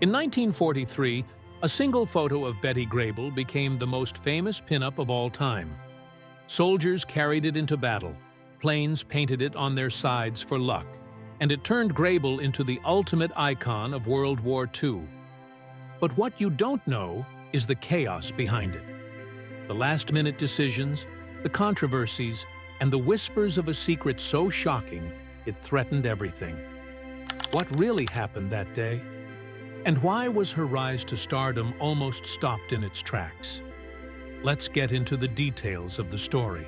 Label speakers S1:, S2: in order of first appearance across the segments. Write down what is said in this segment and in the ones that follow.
S1: In 1943, a single photo of Betty Grable became the most famous pinup of all time. Soldiers carried it into battle, planes painted it on their sides for luck, and it turned Grable into the ultimate icon of World War II. But what you don't know is the chaos behind it. The last-minute decisions, the controversies, and the whispers of a secret so shocking it threatened everything. What really happened that day? And why was her rise to stardom almost stopped in its tracks? Let's get into the details of the story.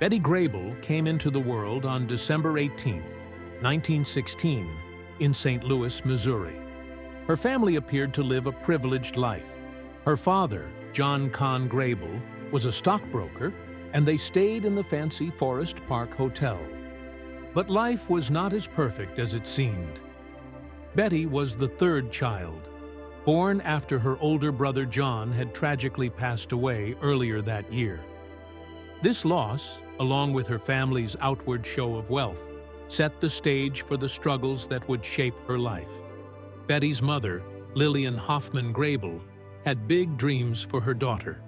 S1: Betty Grable came into the world on December 18, 1916, in St. Louis, Missouri. Her family appeared to live a privileged life. Her father, John Con Grable, was a stockbroker, and they stayed in the fancy Forest Park Hotel. But life was not as perfect as it seemed. Betty was the third child, born after her older brother John had tragically passed away earlier that year. This loss, along with her family's outward show of wealth, set the stage for the struggles that would shape her life. Betty's mother, Lillian Hoffman Grable, had big dreams for her daughter.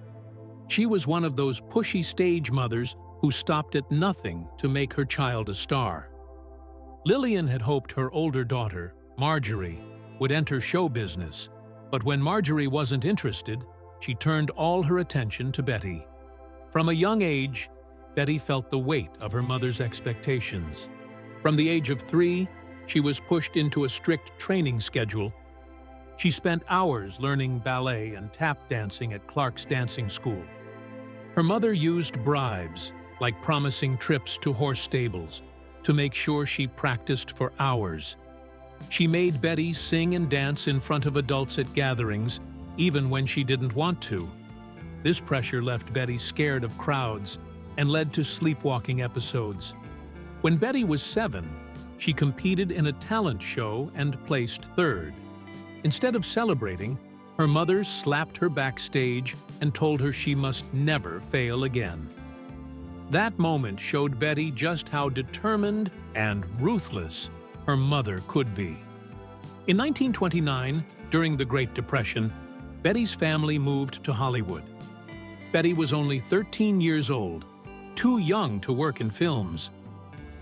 S1: She was one of those pushy stage mothers who stopped at nothing to make her child a star. Lillian had hoped her older daughter, Marjorie, would enter show business, but when Marjorie wasn't interested, she turned all her attention to Betty. From a young age, Betty felt the weight of her mother's expectations. From the age of 3, she was pushed into a strict training schedule. She spent hours learning ballet and tap dancing at Clark's dancing school. Her mother used bribes, like promising trips to horse stables, to make sure she practiced for hours. She made Betty sing and dance in front of adults at gatherings, even when she didn't want to. This pressure left Betty scared of crowds and led to sleepwalking episodes. When Betty was 7, she competed in a talent show and placed 3rd. Instead of celebrating, her mother slapped her backstage and told her she must never fail again. That moment showed Betty just how determined and ruthless her mother could be. In 1929, during the Great Depression, Betty's family moved to Hollywood. Betty was only 13 years old, too young to work in films.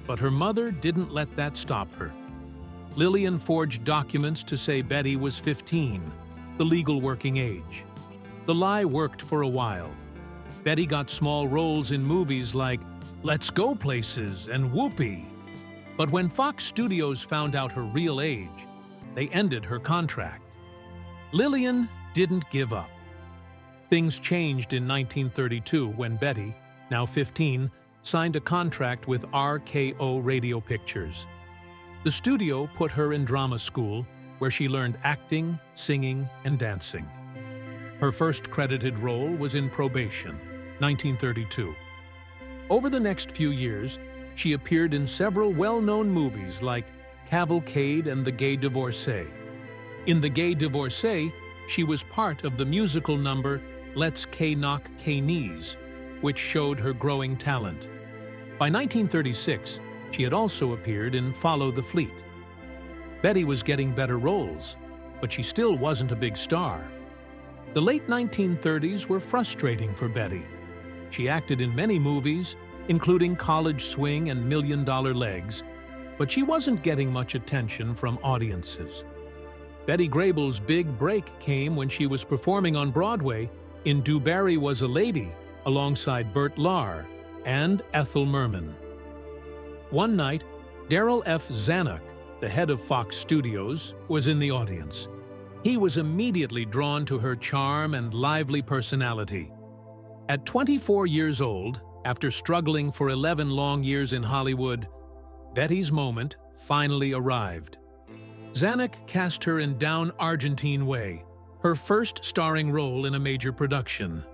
S1: But her mother didn't let that stop her. Lillian forged documents to say Betty was 15, the legal working age. The lie worked for a while. Betty got small roles in movies like Let's Go Places and Whoopee. But when Fox Studios found out her real age, they ended her contract. Lillian didn't give up. Things changed in 1932 when Betty, now 15, signed a contract with RKO Radio Pictures. The studio put her in drama school, where she learned acting, singing, and dancing. Her first credited role was in Probation, 1932. Over the next few years, she appeared in several well-known movies like Cavalcade and The Gay Divorcee. In The Gay Divorcee, she was part of the musical number Let's Knock Knees, which showed her growing talent. By 1936, she had also appeared in Follow the Fleet. Betty was getting better roles, but she still wasn't a big star. The late 1930s were frustrating for Betty. She acted in many movies, including College Swing and $1 Million Legs, but she wasn't getting much attention from audiences. Betty Grable's big break came when she was performing on Broadway in Do Barry Was a Lady, alongside Bert Lahr and Ethel Merman. One night, Darryl F. Zanuck, the head of Fox Studios, was in the audience. He was immediately drawn to her charm and lively personality. At 24 years old, after struggling for 11 long years in Hollywood, Betty's moment finally arrived. Zanuck cast her in Down Argentine Way, her first starring role in a major production.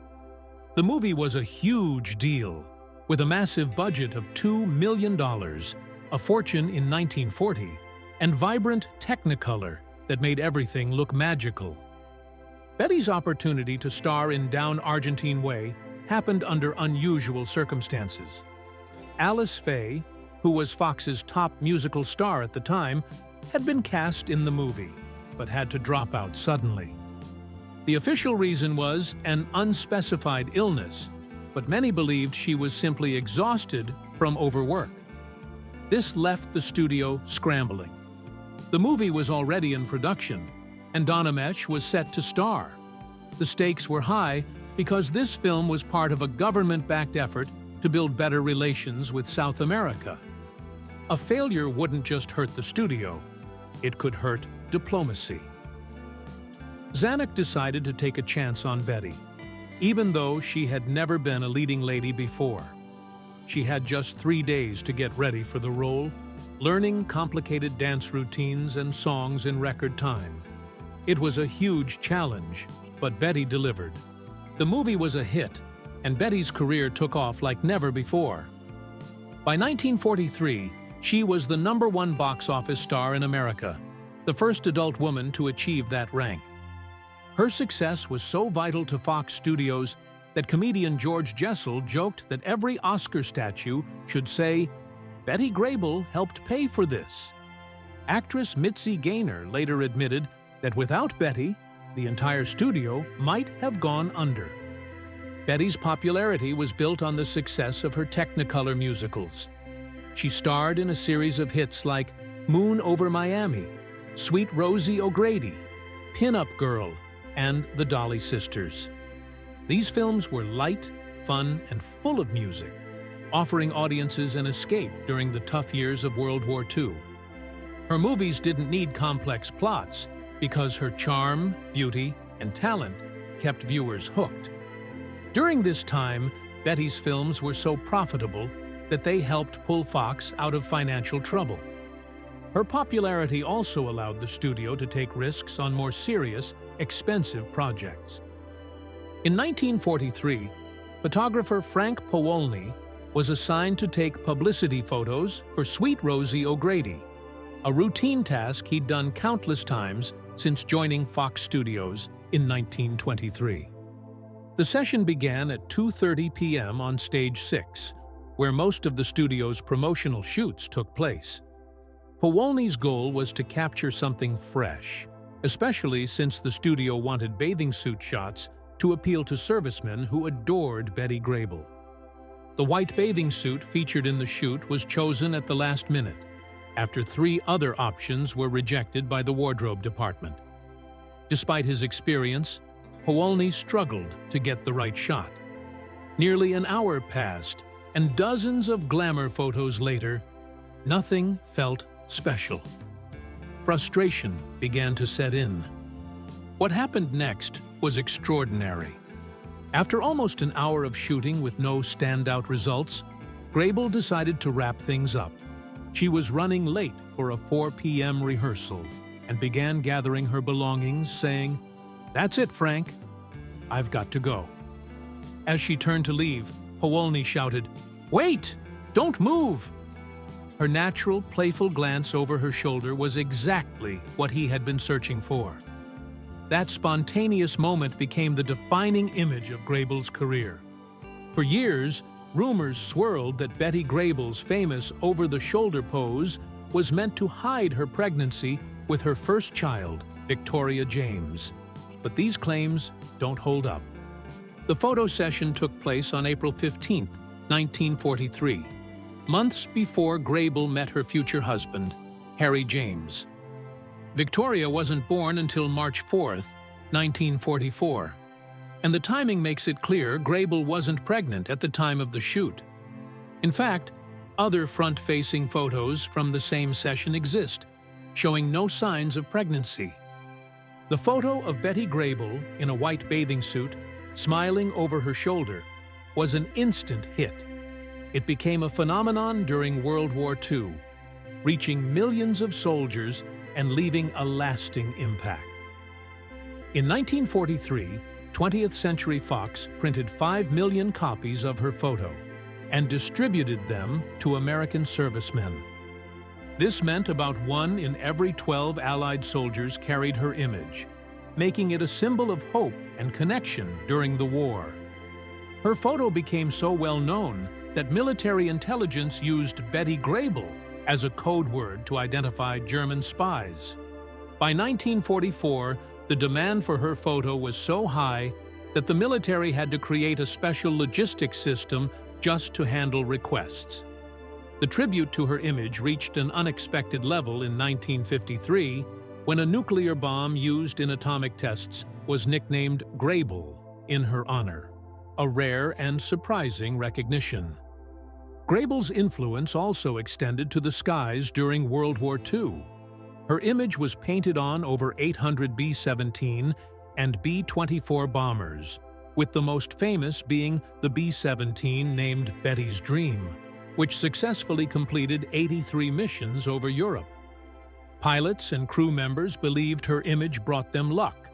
S1: The movie was a huge deal, with a massive budget of $2 million, a fortune in 1940, and vibrant Technicolor that made everything look magical. Betty's opportunity to star in Down Argentine Way happened under unusual circumstances. Alice Faye, who was Fox's top musical star at the time, had been cast in the movie. but had to drop out suddenly. The official reason was an unspecified illness, but many believed she was simply exhausted from overwork. This left the studio scrambling. The movie was already in production, and Donamesh was set to star. The stakes were high because this film was part of a government-backed effort to build better relations with South America. A failure wouldn't just hurt the studio, it could hurt diplomacy. Zanuck decided to take a chance on Betty, even though she had never been a leading lady before. She had just 3 days to get ready for the role, learning complicated dance routines and songs in record time. It was a huge challenge, but Betty delivered. The movie was a hit, and Betty's career took off like never before. By 1943, she was the #1 box office star in America, the first adult woman to achieve that rank. Her success was so vital to Fox Studios that comedian George Jessel joked that every Oscar statue should say, "Betty Grable helped pay for this." Actress Mitzi Gaynor later admitted that without Betty, the entire studio might have gone under. Betty's popularity was built on the success of her Technicolor musicals. She starred in a series of hits like Moon Over Miami, Sweet Rosie O'Grady, Pin-Up Girl, and The Dolly Sisters. These films were light, fun, and full of music, offering audiences an escape during the tough years of World War II. Her movies didn't need complex plots because her charm, beauty, and talent kept viewers hooked. During this time, Betty's films were so profitable that they helped pull Fox out of financial trouble. Her popularity also allowed the studio to take risks on more serious, expensive projects. In 1943, photographer Frank Powolny was assigned to take publicity photos for Sweet Rosie O'Grady, a routine task he'd done countless times since joining Fox Studios in 1923. The session began at 2:30 p.m. on Stage 6, where most of the studio's promotional shoots took place. Powolny's goal was to capture something fresh, especially since the studio wanted bathing suit shots to appeal to servicemen who adored Betty Grable. The white bathing suit featured in the shoot was chosen at the last minute, after 3 other options were rejected by the wardrobe department. Despite his experience, Powolny struggled to get the right shot. Nearly an hour passed, and dozens of glamour photos later, nothing felt special. Frustration began to set in. What happened next was extraordinary. After almost an hour of shooting with no standout results, Grable decided to wrap things up. She was running late for a 4 p.m. rehearsal and began gathering her belongings, saying, "That's it, Frank. I've got to go." As she turned to leave, Powolny shouted, "Wait! Don't move!" Her natural, playful glance over her shoulder was exactly what he had been searching for. That spontaneous moment became the defining image of Grable's career. For years, rumors swirled that Betty Grable's famous over-the-shoulder pose was meant to hide her pregnancy with her first child, Victoria James. But these claims don't hold up. The photo session took place on April 15, 1943, months before Grable met her future husband, Harry James. Victoria wasn't born until March 4, 1944, and the timing makes it clear Grable wasn't pregnant at the time of the shoot. In fact, other front-facing photos from the same session exist, showing no signs of pregnancy. The photo of Betty Grable in a white bathing suit, smiling over her shoulder, was an instant hit. It became a phenomenon during World War II, reaching millions of soldiers and leaving a lasting impact. In 1943, 20th Century Fox printed 5 million copies of her photo and distributed them to American servicemen. This meant about 1 in every 12 Allied soldiers carried her image, making it a symbol of hope and connection during the war. Her photo became so well known that military intelligence used Betty Grable as a code word to identify German spies. By 1944, the demand for her photo was so high that the military had to create a special logistics system just to handle requests. The tribute to her image reached an unexpected level in 1953 when a nuclear bomb used in atomic tests was nicknamed Grable in her honor, a rare and surprising recognition. Grable's influence also extended to the skies during World War II. Her image was painted on over 800 B-17 and B-24 bombers, with the most famous being the B-17 named Betty's Dream, which successfully completed 83 missions over Europe. Pilots and crew members believed her image brought them luck,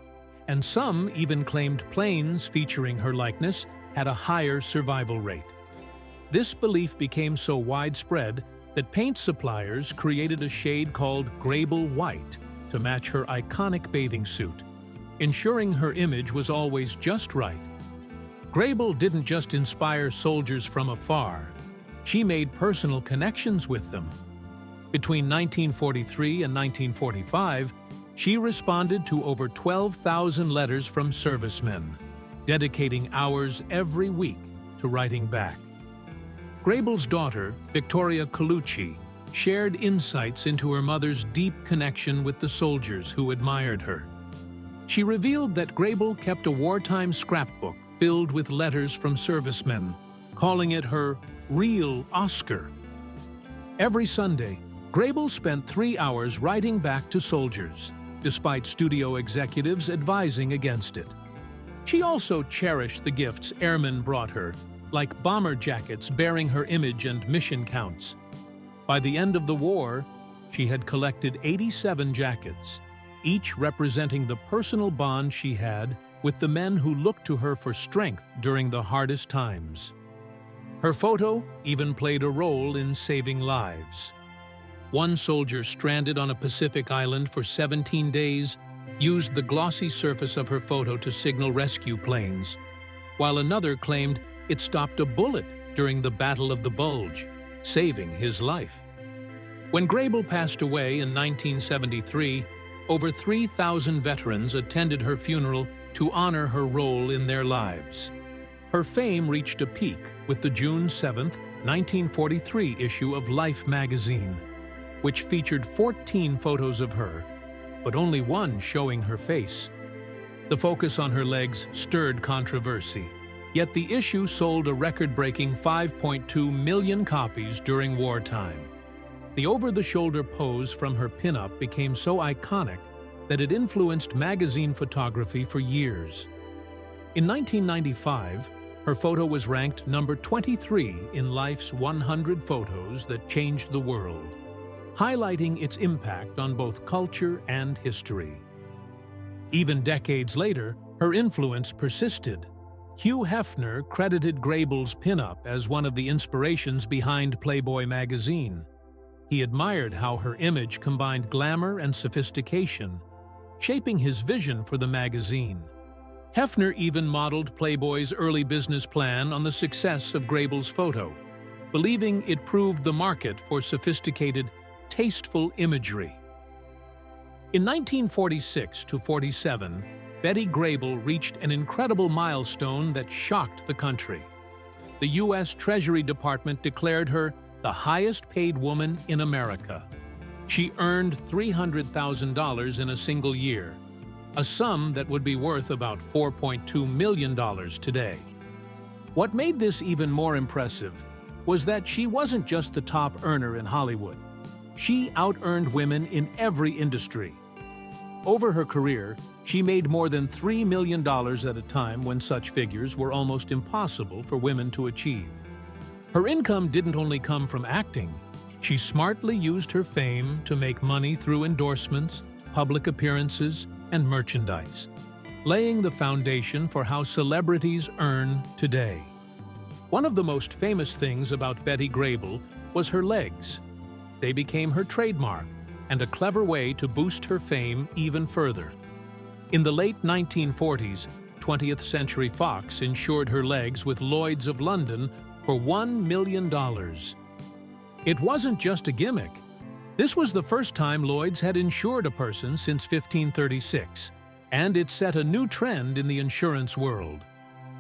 S1: and some even claimed planes featuring her likeness had a higher survival rate. This belief became so widespread that paint suppliers created a shade called Grable White to match her iconic bathing suit, ensuring her image was always just right. Grable didn't just inspire soldiers from afar, she made personal connections with them. Between 1943 and 1945, she responded to over 12,000 letters from servicemen, dedicating hours every week to writing back. Grable's daughter, Victoria Colucci, shared insights into her mother's deep connection with the soldiers who admired her. She revealed that Grable kept a wartime scrapbook filled with letters from servicemen, calling it her real Oscar. Every Sunday, Grable spent 3 hours writing back to soldiers, despite studio executives advising against it. She also cherished the gifts airmen brought her, like bomber jackets bearing her image and mission counts. By the end of the war, she had collected 87 jackets, each representing the personal bond she had with the men who looked to her for strength during the hardest times. Her photo even played a role in saving lives. One soldier stranded on a Pacific island for 17 days used the glossy surface of her photo to signal rescue planes, while another claimed it stopped a bullet during the Battle of the Bulge, saving his life. When Grable passed away in 1973, over 3,000 veterans attended her funeral to honor her role in their lives. Her fame reached a peak with the June 7, 1943 issue of Life magazine, which featured 14 photos of her, but only one showing her face. The focus on her legs stirred controversy, yet the issue sold a record-breaking 5.2 million copies during wartime. The over-the-shoulder pose from her pinup became so iconic that it influenced magazine photography for years. In 1995, her photo was ranked number 23 in Life's 100 photos that changed the world, highlighting its impact on both culture and history. Even decades later, her influence persisted. Hugh Hefner credited Grable's pinup as one of the inspirations behind Playboy magazine. He admired how her image combined glamour and sophistication, shaping his vision for the magazine. Hefner even modeled Playboy's early business plan on the success of Grable's photo, believing it proved the market for sophisticated, tasteful imagery. In 1946-47, Betty Grable reached an incredible milestone that shocked the country. The U.S. Treasury Department declared her the highest-paid woman in America. She earned $300,000 in a single year, a sum that would be worth about $4.2 million today. What made this even more impressive was that she wasn't just the top earner in Hollywood. She out-earned women in every industry. Over her career, she made more than $3 million at a time when such figures were almost impossible for women to achieve. Her income didn't only come from acting. She smartly used her fame to make money through endorsements, public appearances, and merchandise, laying the foundation for how celebrities earn today. One of the most famous things about Betty Grable was her legs. They became her trademark and a clever way to boost her fame even further. In the late 1940s, 20th Century Fox insured her legs with Lloyd's of London for $1 million. It wasn't just a gimmick. This was the first time Lloyd's had insured a person since 1536, and it set a new trend in the insurance world.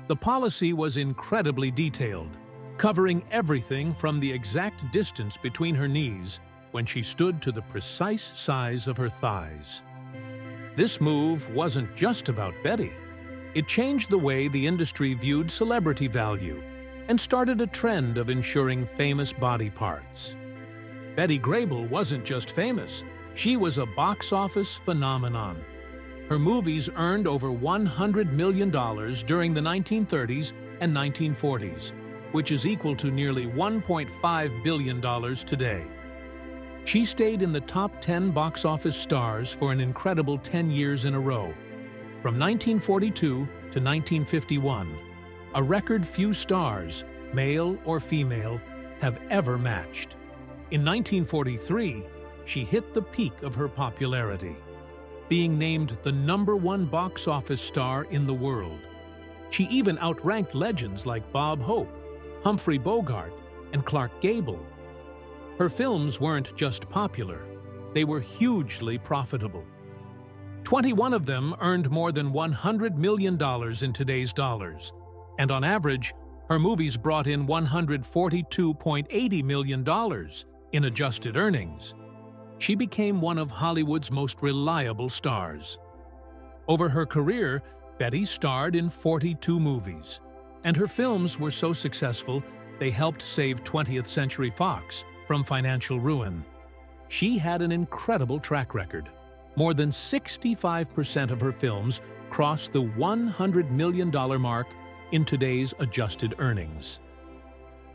S1: The policy was incredibly detailed, covering everything from the exact distance between her knees when she stood to the precise size of her thighs. This move wasn't just about Betty. It changed the way the industry viewed celebrity value and started a trend of insuring famous body parts. Betty Grable wasn't just famous, she was a box office phenomenon. Her movies earned over $100 million during the 1930s and 1940s, which is equal to nearly $1.5 billion today. She stayed in the top 10 box office stars for an incredible 10 years in a row. From 1942 to 1951, a record few stars, male or female, have ever matched. In 1943, she hit the peak of her popularity, being named the #1 box office star in the world. She even outranked legends like Bob Hope, Humphrey Bogart, and Clark Gable. Her films weren't just popular, they were hugely profitable. 21 of them earned more than $100 million in today's dollars, and on average, her movies brought in $142.80 million in adjusted earnings. She became one of Hollywood's most reliable stars. Over her career, Betty starred in 42 movies, and her films were so successful they helped save 20th Century Fox from financial ruin. She had an incredible track record. More than 65% of her films crossed the $100 million mark in today's adjusted earnings.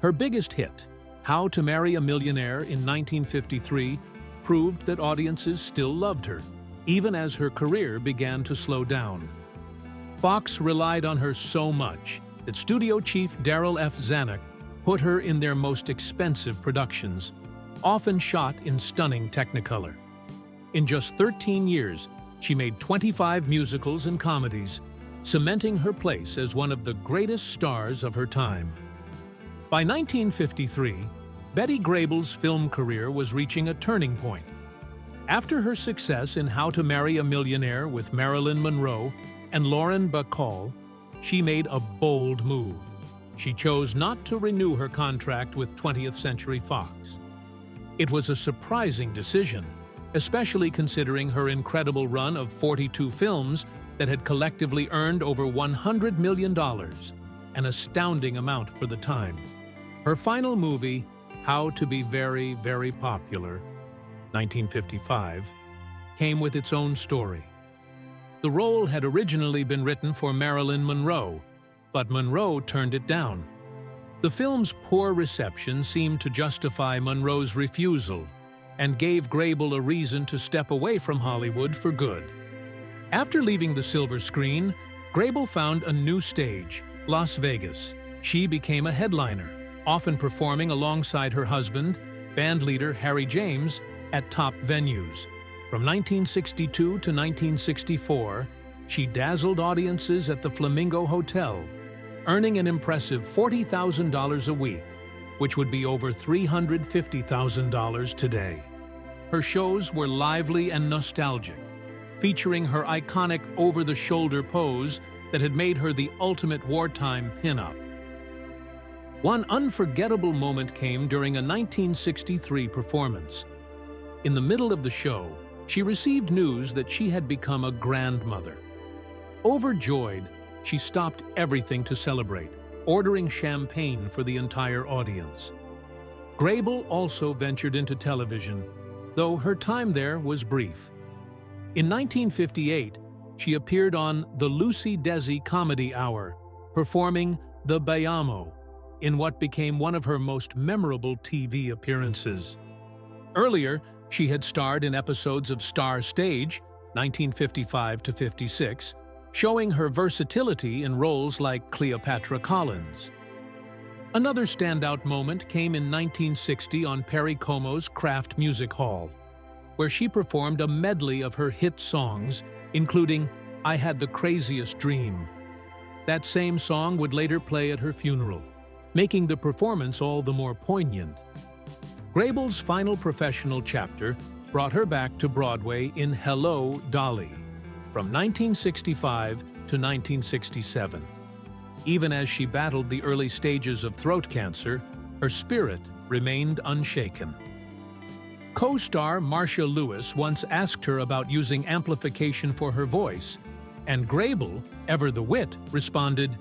S1: Her biggest hit, How to Marry a Millionaire in 1953, proved that audiences still loved her, even as her career began to slow down. Fox relied on her so much that studio chief Darryl F. Zanuck put her in their most expensive productions, often shot in stunning Technicolor. In just 13 years, she made 25 musicals and comedies, cementing her place as one of the greatest stars of her time. By 1953, Betty Grable's film career was reaching a turning point. After her success in How to Marry a Millionaire with Marilyn Monroe and Lauren Bacall, she made a bold move. She chose not to renew her contract with 20th Century Fox. It was a surprising decision, especially considering her incredible run of 42 films that had collectively earned over $100 million, an astounding amount for the time. Her final movie, How to Be Very, Very Popular, 1955, came with its own story. The role had originally been written for Marilyn Monroe, but Monroe turned it down. The film's poor reception seemed to justify Monroe's refusal and gave Grable a reason to step away from Hollywood for good. After leaving the silver screen, Grable found a new stage, Las Vegas. She became a headliner, often performing alongside her husband, bandleader Harry James, at top venues. From 1962 to 1964, she dazzled audiences at the Flamingo Hotel, earning an impressive $40,000 a week, which would be over $350,000 today. Her shows were lively and nostalgic, featuring her iconic over-the-shoulder pose that had made her the ultimate wartime pin-up. One unforgettable moment came during a 1963 performance. In the middle of the show, she received news that she had become a grandmother. Overjoyed, she stopped everything to celebrate, ordering champagne for the entire audience. Grable also ventured into television, though her time there was brief. In 1958, she appeared on the Lucy Desi Comedy Hour, performing The Bayamo, in what became one of her most memorable TV appearances. Earlier, she had starred in episodes of Star Stage, 1955 to 56, showing her versatility in roles like Cleopatra Collins. Another standout moment came in 1960 on Perry Como's Kraft Music Hall, where she performed a medley of her hit songs, including I Had the Craziest Dream. That same song would later play at her funeral, making the performance all the more poignant. Grable's final professional chapter brought her back to Broadway in Hello, Dolly, from 1965 to 1967. Even as she battled the early stages of throat cancer, her spirit remained unshaken. Co-star Marcia Lewis once asked her about using amplification for her voice, and Grable, ever the wit, responded,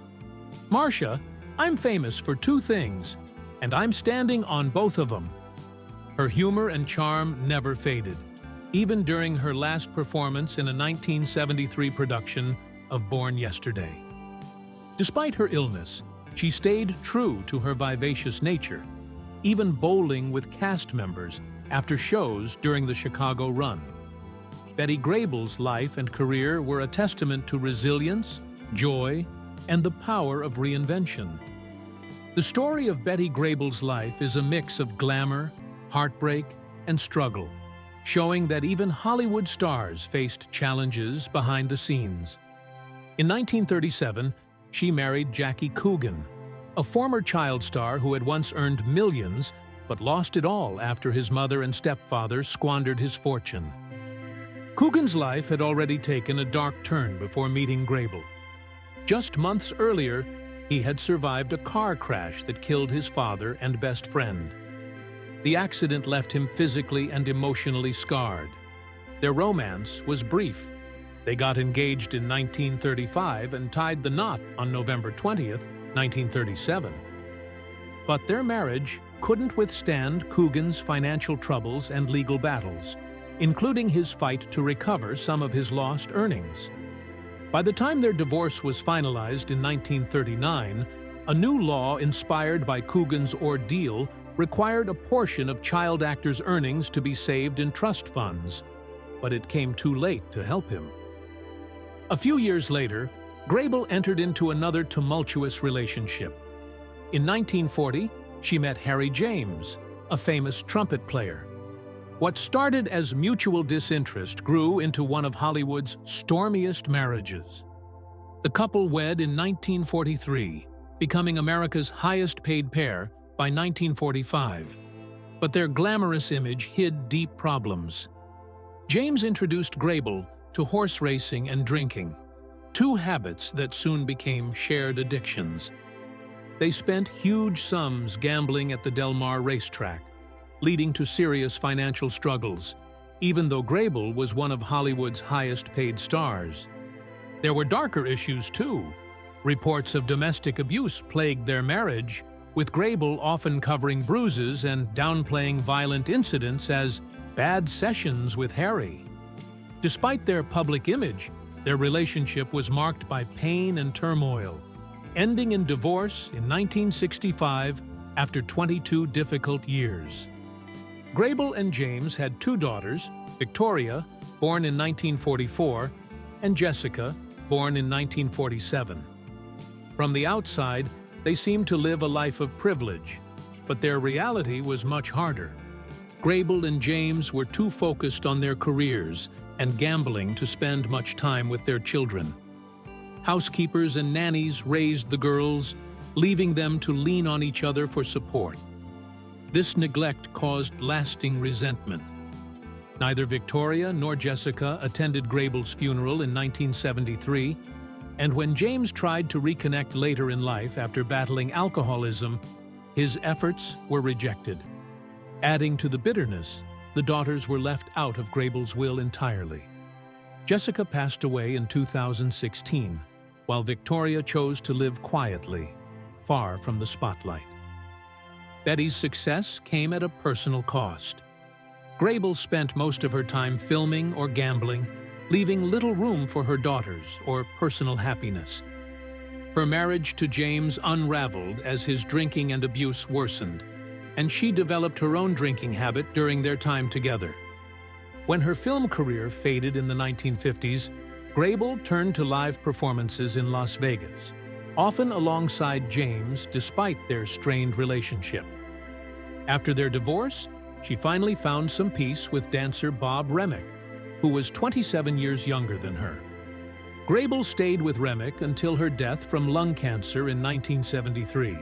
S1: "Marcia, I'm famous for two things, and I'm standing on both of them." Her humor and charm never faded, even during her last performance in a 1973 production of Born Yesterday. Despite her illness, she stayed true to her vivacious nature, even bowling with cast members after shows during the Chicago run. Betty Grable's life and career were a testament to resilience, joy, and the power of reinvention. The story of Betty Grable's life is a mix of glamour, heartbreak, and struggle, showing that even Hollywood stars faced challenges behind the scenes. In 1937, she married Jackie Coogan, a former child star who had once earned millions but lost it all after his mother and stepfather squandered his fortune. Coogan's life had already taken a dark turn before meeting Grable. Just months earlier, he had survived a car crash that killed his father and best friend. The accident left him physically and emotionally scarred. Their romance was brief. They got engaged in 1935 and tied the knot on November 20th, 1937. But their marriage couldn't withstand Coogan's financial troubles and legal battles, including his fight to recover some of his lost earnings. By the time their divorce was finalized in 1939, a new law inspired by Coogan's ordeal required a portion of child actors' earnings to be saved in trust funds, but it came too late to help him. A few years later, Grable entered into another tumultuous relationship. In 1940, she met Harry James, a famous trumpet player. What started as mutual disinterest grew into one of Hollywood's stormiest marriages. The couple wed in 1943, becoming America's highest-paid pair by 1945. But their glamorous image hid deep problems. James introduced Grable to horse racing and drinking, two habits that soon became shared addictions. They spent huge sums gambling at the Del Mar racetrack, leading to serious financial struggles, even though Grable was one of Hollywood's highest-paid stars. There were darker issues, too. Reports of domestic abuse plagued their marriage, with Grable often covering bruises and downplaying violent incidents as bad sessions with Harry. Despite their public image, their relationship was marked by pain and turmoil, ending in divorce in 1965 after 22 difficult years. Grable and James had two daughters, Victoria, born in 1944, and Jessica, born in 1947. From the outside, they seemed to live a life of privilege, but their reality was much harder. Grable and James were too focused on their careers and gambling to spend much time with their children. Housekeepers and nannies raised the girls, leaving them to lean on each other for support. This neglect caused lasting resentment. Neither Victoria nor Jessica attended Grable's funeral in 1973, and when James tried to reconnect later in life after battling alcoholism, his efforts were rejected. Adding to the bitterness, the daughters were left out of Grable's will entirely. Jessica passed away in 2016, while Victoria chose to live quietly, far from the spotlight. Betty's success came at a personal cost. Grable spent most of her time filming or gambling, leaving little room for her daughters or personal happiness. Her marriage to James unraveled as his drinking and abuse worsened, and she developed her own drinking habit during their time together. When her film career faded in the 1950s, Grable turned to live performances in Las Vegas, often alongside James despite their strained relationship. After their divorce, she finally found some peace with dancer Bob Remick, who was 27 years younger than her. Grable stayed with Remick until her death from lung cancer in 1973,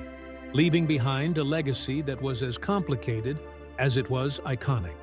S1: leaving behind a legacy that was as complicated as it was iconic.